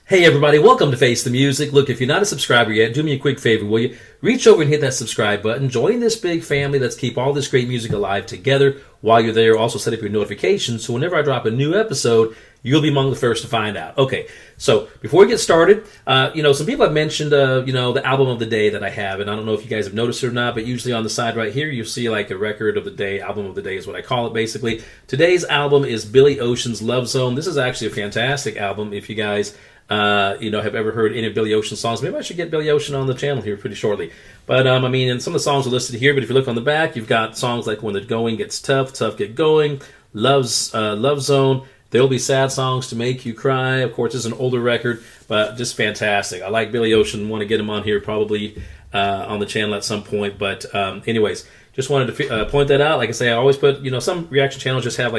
Hey everybody, welcome to Face the Music. Look, if you're not a subscriber yet, do me a quick favor, will you? Reach over and hit that subscribe button. Join this big family. Let's keep all this great music alive together. While you're there, also set up your notifications so whenever I drop a new episode, you'll be among the first to find out. Okay, so before we get started, some people have mentioned, the album of the day that I have, and I don't know if you guys have noticed it or not, but usually on the side right here, you see like a record of the day, album of the day is what I call it basically. Today's album is Billy Ocean's Love Zone. This is actually a fantastic album if you guys have ever heard any of Billy Ocean's songs. Maybe I should get Billy Ocean on the channel here pretty shortly. But, and some of the songs are listed here, but if you look on the back, you've got songs like When the Going Gets Tough, Tough Get Going, Love Zone, There'll Be Sad Songs to Make You Cry. Of course, it's an older record, but just fantastic. I like Billy Ocean, want to get him on here probably on the channel at some point. But anyways, just wanted to point that out. Like I say, I always put, some reaction channels just have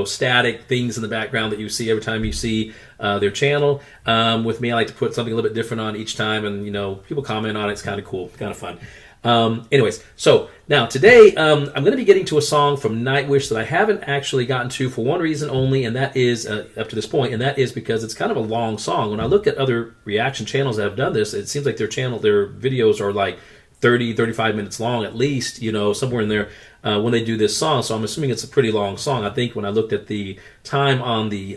static things in the background that you see every time you see their channel. With me, I like to put something a little bit different on each time, and people comment on it. It's kind of cool, kind of fun. Anyways, so now today I'm going to be getting to a song from Nightwish that I haven't actually gotten to for one reason only, and that is up to this point, and that is because it's kind of a long song. When I look at other reaction channels that have done this, it seems like their videos are like 30, 35 minutes long at least, somewhere in there when they do this song. So I'm assuming it's a pretty long song. I think when I looked at the time on the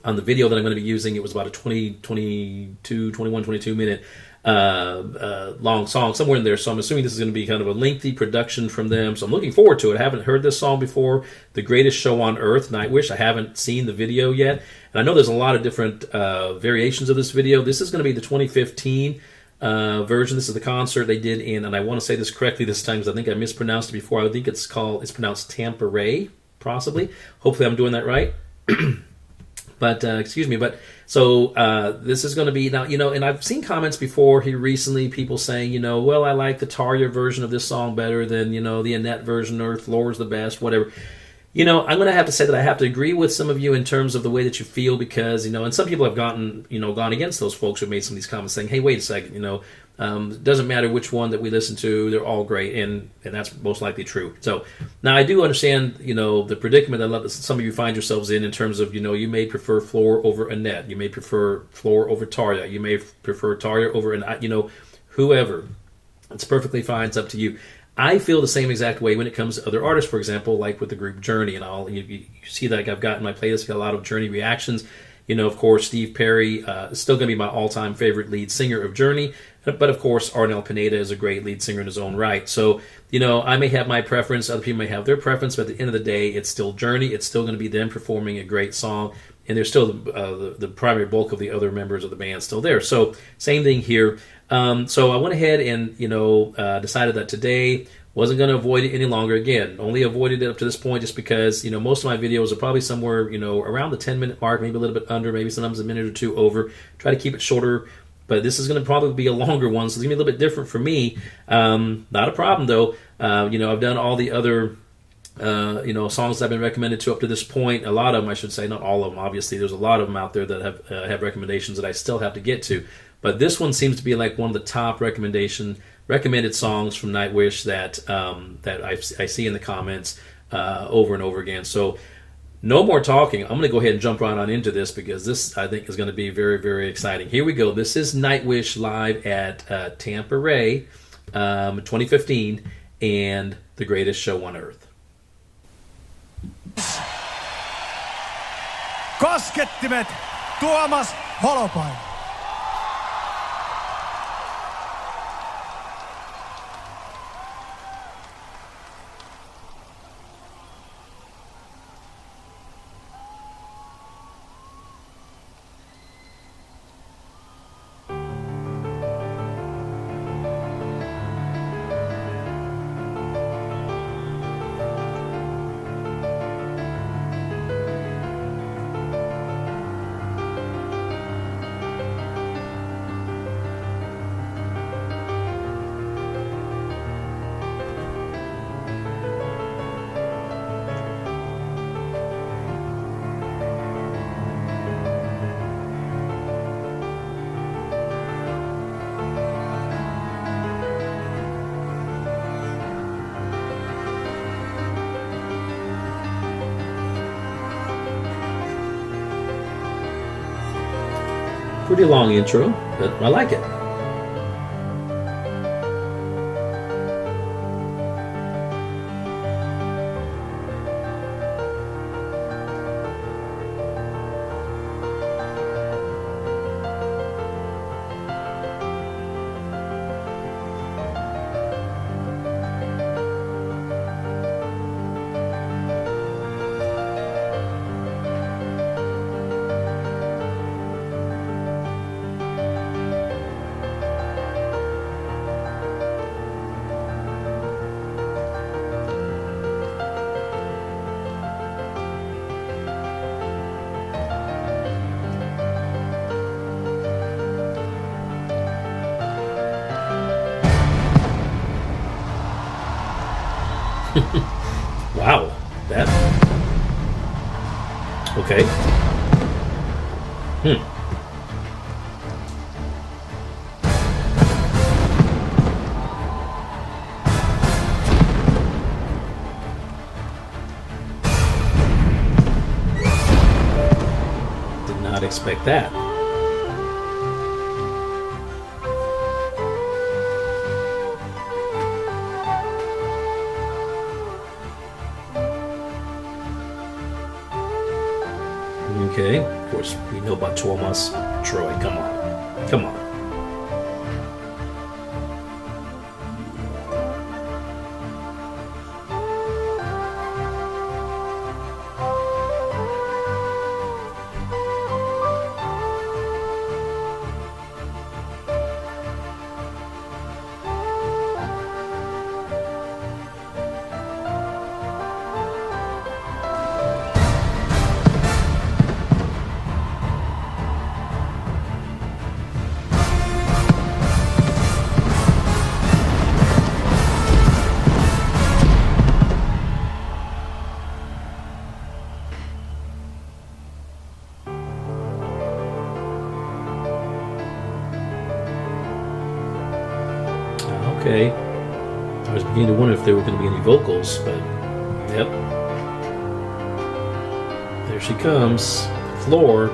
video that I'm going to be using, it was about a 22 minute long song, somewhere in there. So I'm assuming this is going to be kind of a lengthy production from them. So I'm looking forward to it. I haven't heard this song before. The Greatest Show on Earth, Nightwish. I haven't seen the video yet. And I know there's a lot of different variations of this video. This is going to be the 2015 version. This is the concert they did in, and I want to say this correctly this time because I think I mispronounced it before. I think it's pronounced Tampere, possibly. Hopefully I'm doing that right. But excuse me. But so this is going to be now. And I've seen comments before here recently, people saying, well, I like the Tarja version of this song better than the Annette version, or Floor's the best, whatever. I'm going to have to say that I have to agree with some of you in terms of the way that you feel, because and some people have gone against those folks who made some of these comments saying, hey, wait a second, it doesn't matter which one that we listen to, they're all great, and that's most likely true. So now I do understand, the predicament that some of you find yourselves in terms of, you may prefer Floor over Annette, you may prefer Floor over Tarja, you may prefer Tarja over, whoever. It's perfectly fine. It's up to you. I feel the same exact way when it comes to other artists, for example, like with the group Journey and all. You see that I've got in my playlist, got a lot of Journey reactions. Of course, Steve Perry is still going to be my all-time favorite lead singer of Journey. But, of course, Arnel Pineda is a great lead singer in his own right. So, I may have my preference. Other people may have their preference. But at the end of the day, it's still Journey. It's still going to be them performing a great song. And there's still the primary bulk of the other members of the band still there. So, same thing here. So I went ahead and, decided that today wasn't going to avoid it any longer. Again, only avoided it up to this point just because, most of my videos are probably somewhere, around the 10-minute mark, maybe a little bit under, maybe sometimes a minute or two over. Try to keep it shorter. But this is going to probably be a longer one, so it's going to be a little bit different for me. Not a problem, though. I've done all the other songs that I've been recommended to up to this point. A lot of them, I should say, not all of them, obviously. There's a lot of them out there that have recommendations that I still have to get to. But this one seems to be like one of the top recommended songs from Nightwish that I see in the comments over and over again. So no more talking. I'm going to go ahead and jump right on into this because this, I think, is going to be very, very exciting. Here we go. This is Nightwish live at Tampere 2015 and The Greatest Show on Earth. Koskettimet, Tuomas Holopainen. Pretty long intro, but I like it. Wow, that. Okay. Did not expect that. Okay, of course, we know about Tuomas. Troy, come on. Come on. Okay. I was beginning to wonder if there were going to be any vocals, but yep. There she comes. Floor.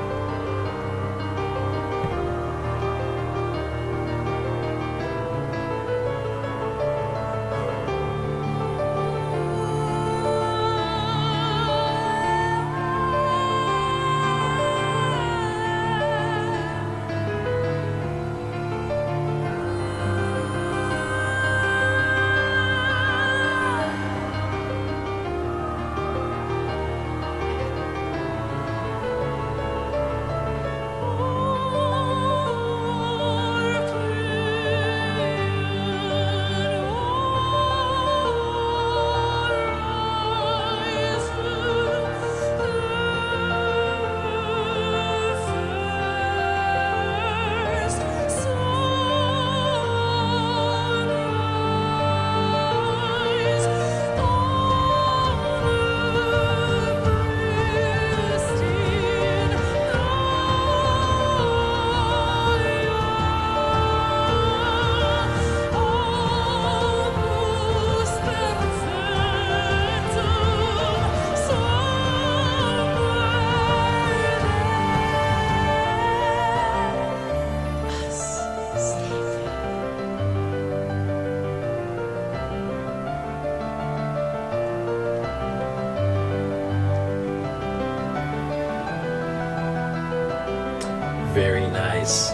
Very nice.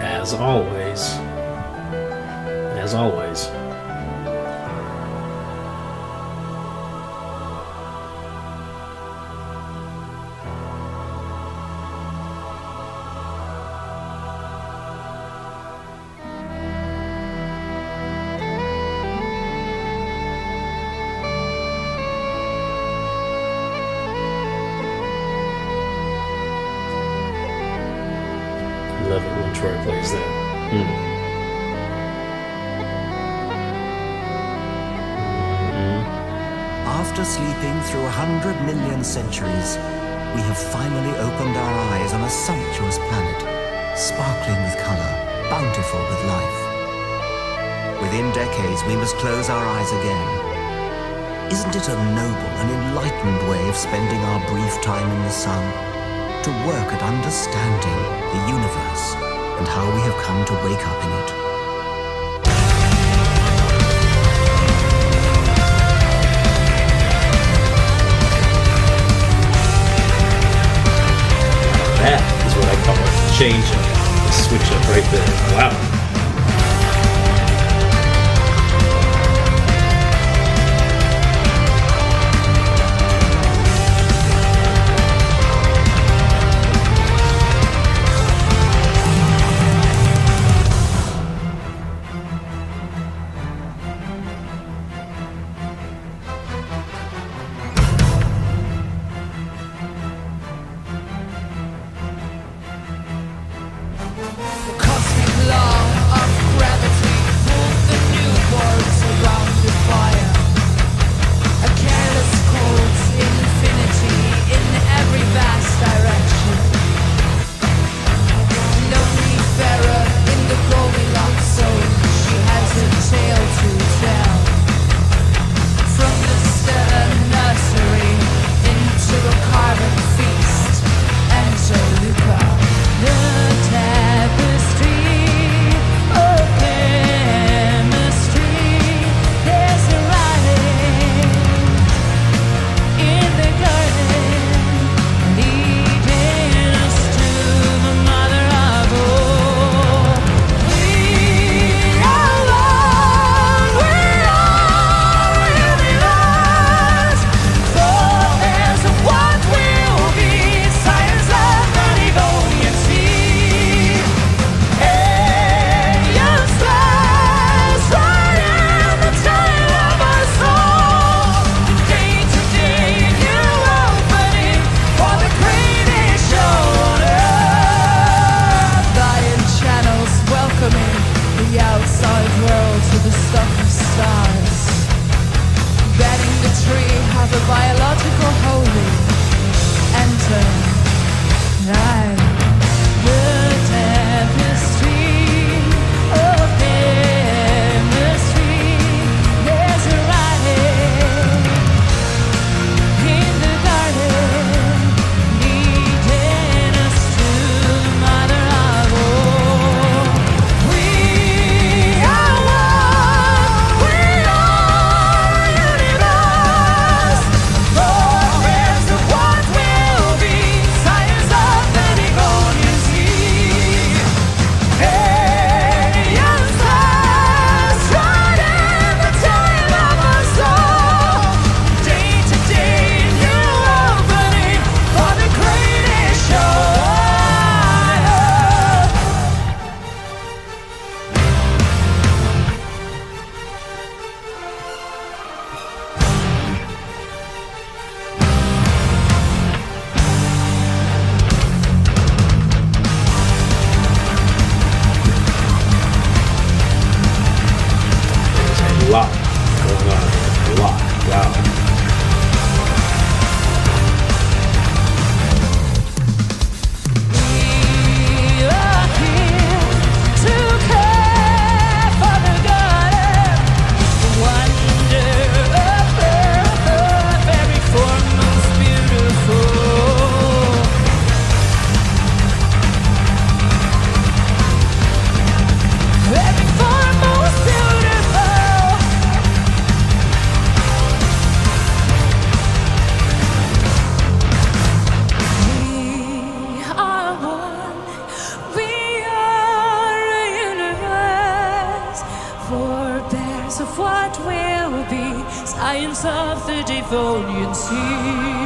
As always. As always. Love it when Troy plays that. After sleeping through 100 million centuries, we have finally opened our eyes on a sumptuous planet, sparkling with color, bountiful with life. Within decades, we must close our eyes again. Isn't it a noble and enlightened way of spending our brief time in the sun? to work at understanding the universe and how we have come to wake up in it. That is what I call a change up, a switch up right there. Wow. Science of the Devonian Sea.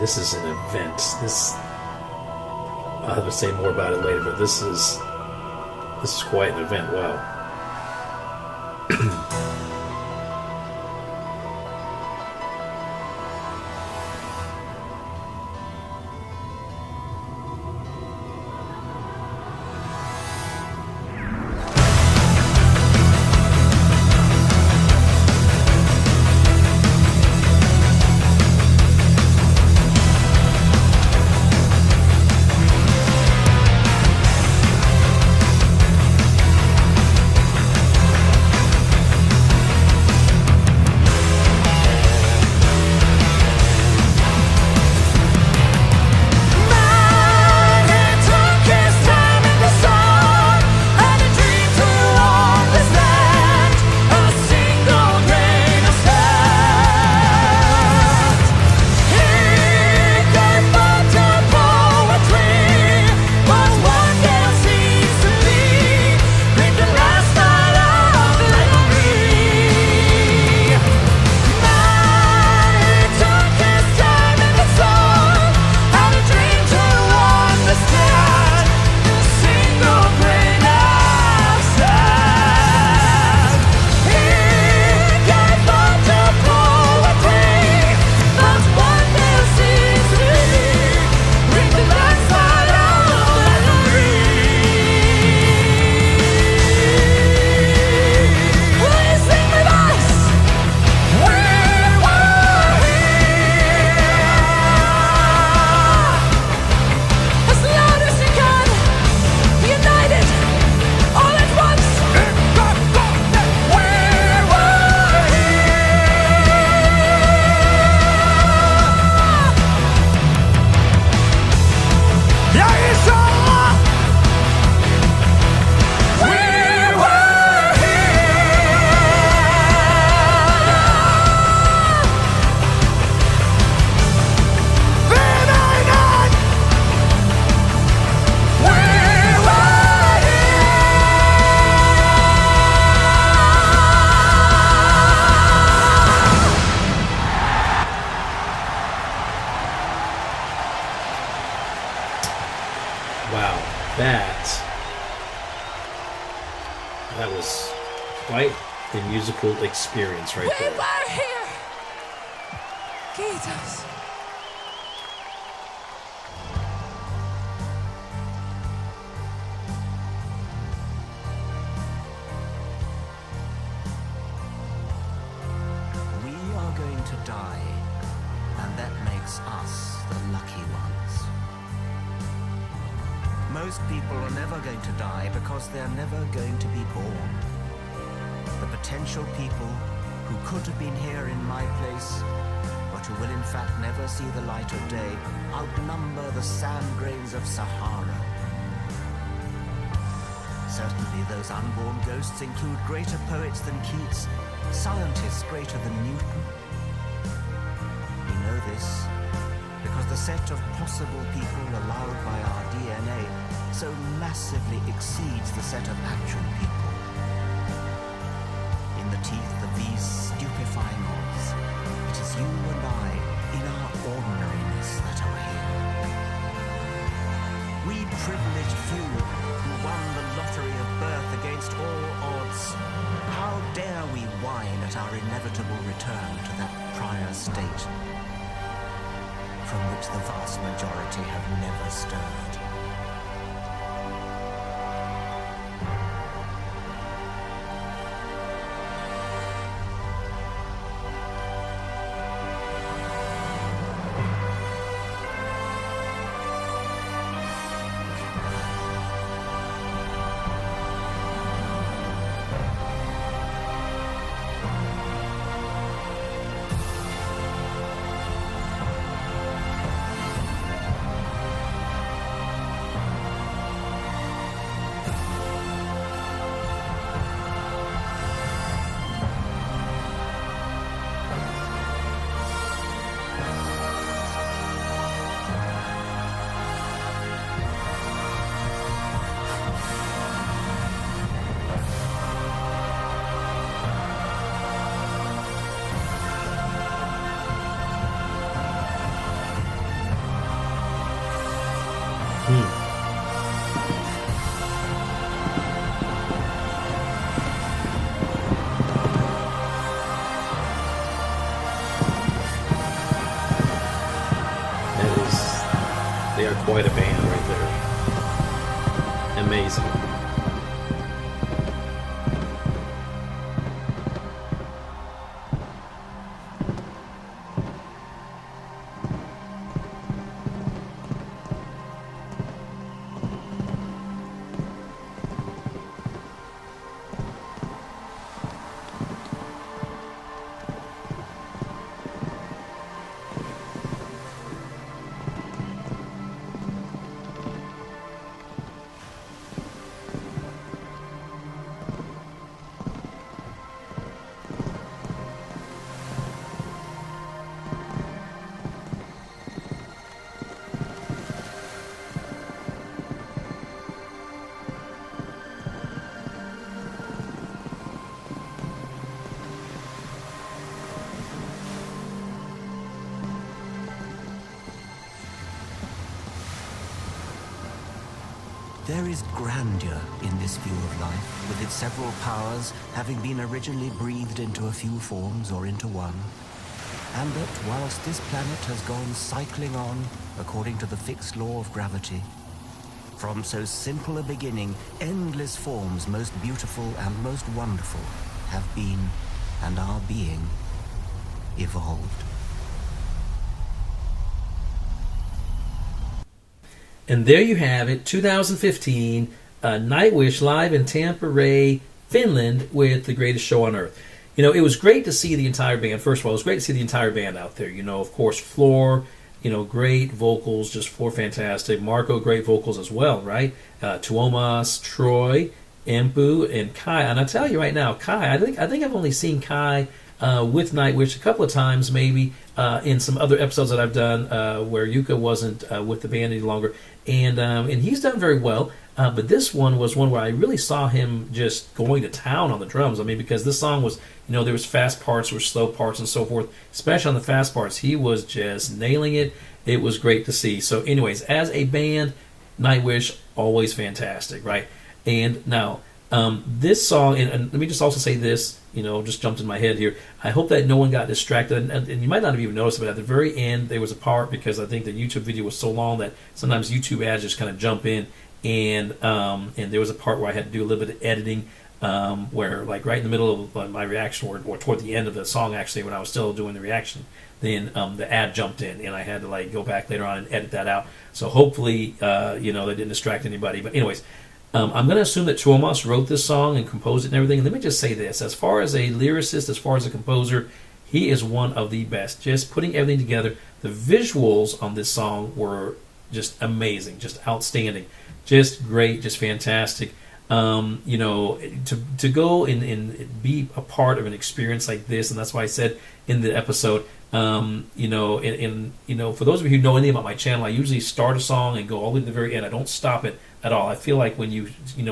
this is an event. I'll have to say more about it later, but this is quite an event. Wow. That was quite a musical experience right there. We were here! Jesus. We are going to die, and that makes us the lucky ones. Most people are never going to die because they're never going to be born. The potential people who could have been here in my place, but who will in fact never see the light of day, outnumber the sand grains of Sahara. Certainly those unborn ghosts include greater poets than Keats, scientists greater than Newton. We know this because the set of possible people allowed by our DNA so massively exceeds the set of actual people. In the teeth of these stupefying odds, it is you and I, in our ordinariness, that are here. We privileged few who won the lottery of birth against all odds. How dare we whine at our inevitable return to that prior state from which the vast majority have never stirred? They are quite a band right there. Amazing. There is grandeur in this view of life, with its several powers having been originally breathed into a few forms or into one, and that whilst this planet has gone cycling on according to the fixed law of gravity, from so simple a beginning, endless forms most beautiful and most wonderful have been and are being evolved. And there you have it, 2015, Nightwish live in Tampere, Finland, with The Greatest Show on Earth. You know, it was great to see the entire band. First of all, it was great to see the entire band out there. You know, of course, Floor, great vocals, just Floor fantastic. Marco, great vocals as well, right? Tuomas, Troy, Empu, and Kai. And I tell you right now, Kai, I think I've only seen Kai with Nightwish a couple of times, maybe in some other episodes that I've done where Yuka wasn't with the band any longer, and he's done very well. But this one was one where I really saw him just going to town on the drums. I mean, because this song was, there was fast parts, there were slow parts, and so forth. Especially on the fast parts, he was just nailing it. It was great to see. So, anyways, as a band, Nightwish always fantastic, right? And now. This song, and let me just also say this, just jumped in my head here. I hope that no one got distracted, and you might not have even noticed, but at the very end, there was a part, because I think the YouTube video was so long that sometimes YouTube ads just kind of jump in, and there was a part where I had to do a little bit of editing, where, like, right in the middle of my reaction, or toward the end of the song, actually, when I was still doing the reaction, then the ad jumped in, and I had to, like, go back later on and edit that out. So hopefully, they didn't distract anybody. But anyways, I'm going to assume that Tuomas wrote this song and composed it and everything. And let me just say this. As far as a lyricist, as far as a composer, he is one of the best. Just putting everything together. The visuals on this song were just amazing, just outstanding, just great, just fantastic. To go and be a part of an experience like this, and that's why I said in the episode, for those of you who know anything about my channel, I usually start a song and go all the way to the very end. I don't stop it at all. I feel like when you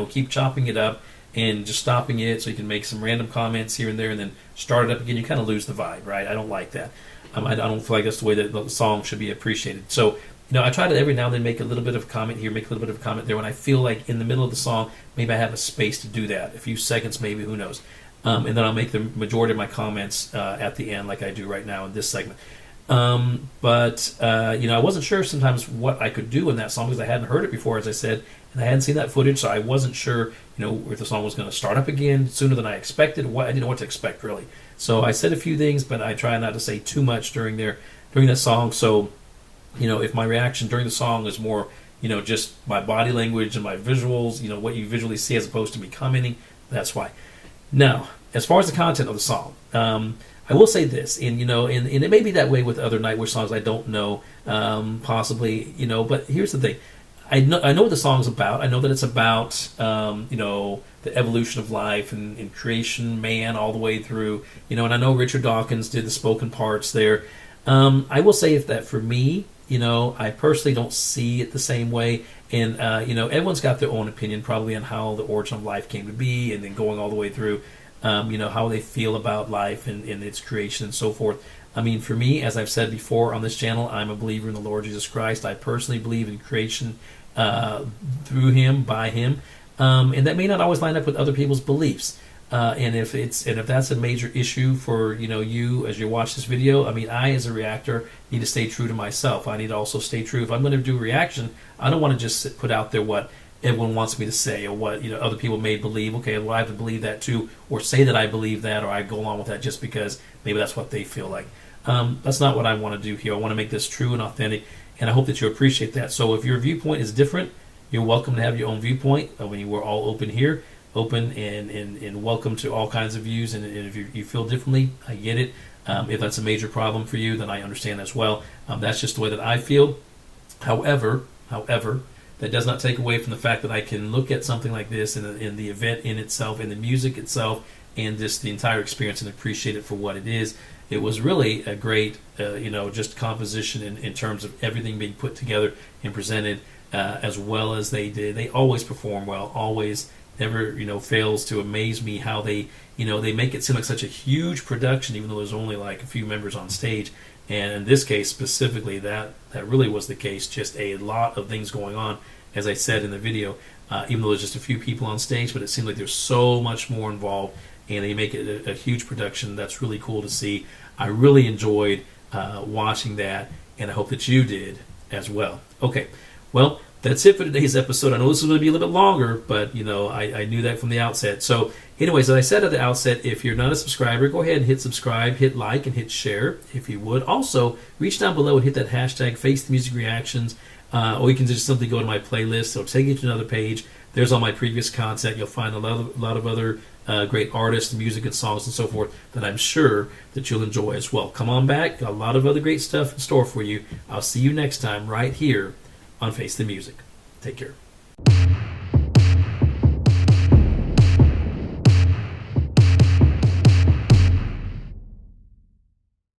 keep chopping it up and just stopping it so you can make some random comments here and there and then start it up again, you kind of lose the vibe, right? I don't like that. I don't feel like that's the way that the song should be appreciated. So, I try to every now and then make a little bit of a comment here, make a little bit of a comment there when I feel like in the middle of the song, maybe I have a space to do that. A few seconds maybe, who knows. And then I'll make the majority of my comments at the end like I do right now in this segment. But I wasn't sure sometimes what I could do in that song because I hadn't heard it before, as I said, and I hadn't seen that footage, so I wasn't sure, if the song was going to start up again sooner than I expected. I didn't know what to expect, really. So I said a few things, but I try not to say too much during that song. So, if my reaction during the song is more, just my body language and my visuals, what you visually see as opposed to me commenting, that's why. Now, as far as the content of the song, I will say this, and it may be that way with other Nightwish songs. I don't know, possibly, but here's the thing: I know what the song's about. I know that it's about, the evolution of life and creation, man, all the way through, and I know Richard Dawkins did the spoken parts there. I will say that for me, I personally don't see it the same way. And, everyone's got their own opinion probably on how the origin of life came to be and then going all the way through, how they feel about life and its creation and so forth. I mean, for me, as I've said before on this channel, I'm a believer in the Lord Jesus Christ. I personally believe in creation through Him, by Him, and that may not always line up with other people's beliefs. And if that's a major issue for you as you watch this video, I mean, I as a reactor need to stay true to myself. I need to also stay true. If I'm going to do a reaction, I don't want to just put out there what everyone wants me to say or what other people may believe. Okay, well, I have to believe that too, or say that I believe that, or I go along with that just because maybe that's what they feel like. That's not what I want to do here. I want to make this true and authentic, and I hope that you appreciate that. So if your viewpoint is different, you're welcome to have your own viewpoint. I mean, we're all open here, open and welcome to all kinds of views. And if you feel differently, I get it. If that's a major problem for you, then I understand as well. That's just the way that I feel. However, that does not take away from the fact that I can look at something like this in the event in itself, in the music itself, and just the entire experience and appreciate it for what it is. It was really a great, just composition in terms of everything being put together and presented as well as they did. They always perform well, always, never, fails to amaze me how they make it seem like such a huge production, even though there's only like a few members on stage. And in this case specifically, that really was the case. Just a lot of things going on, as I said in the video, even though there's just a few people on stage, but it seems like there's so much more involved, and they make it a huge production. That's really cool to see. I really enjoyed watching that, and I hope that you did as well. Okay, well, that's it for today's episode. I know this is going to be a little bit longer, but I knew that from the outset. So anyways, as I said at the outset, if you're not a subscriber, go ahead and hit subscribe, hit like, and hit share if you would. Also, reach down below and hit that hashtag Face the Music Reactions, or you can just simply go to my playlist. It'll take you to another page. There's all my previous content. You'll find a lot of other great artists, music, and songs and so forth that I'm sure that you'll enjoy as well. Come on back. Got a lot of other great stuff in store for you. I'll see you next time right here on Face the Music. Take care.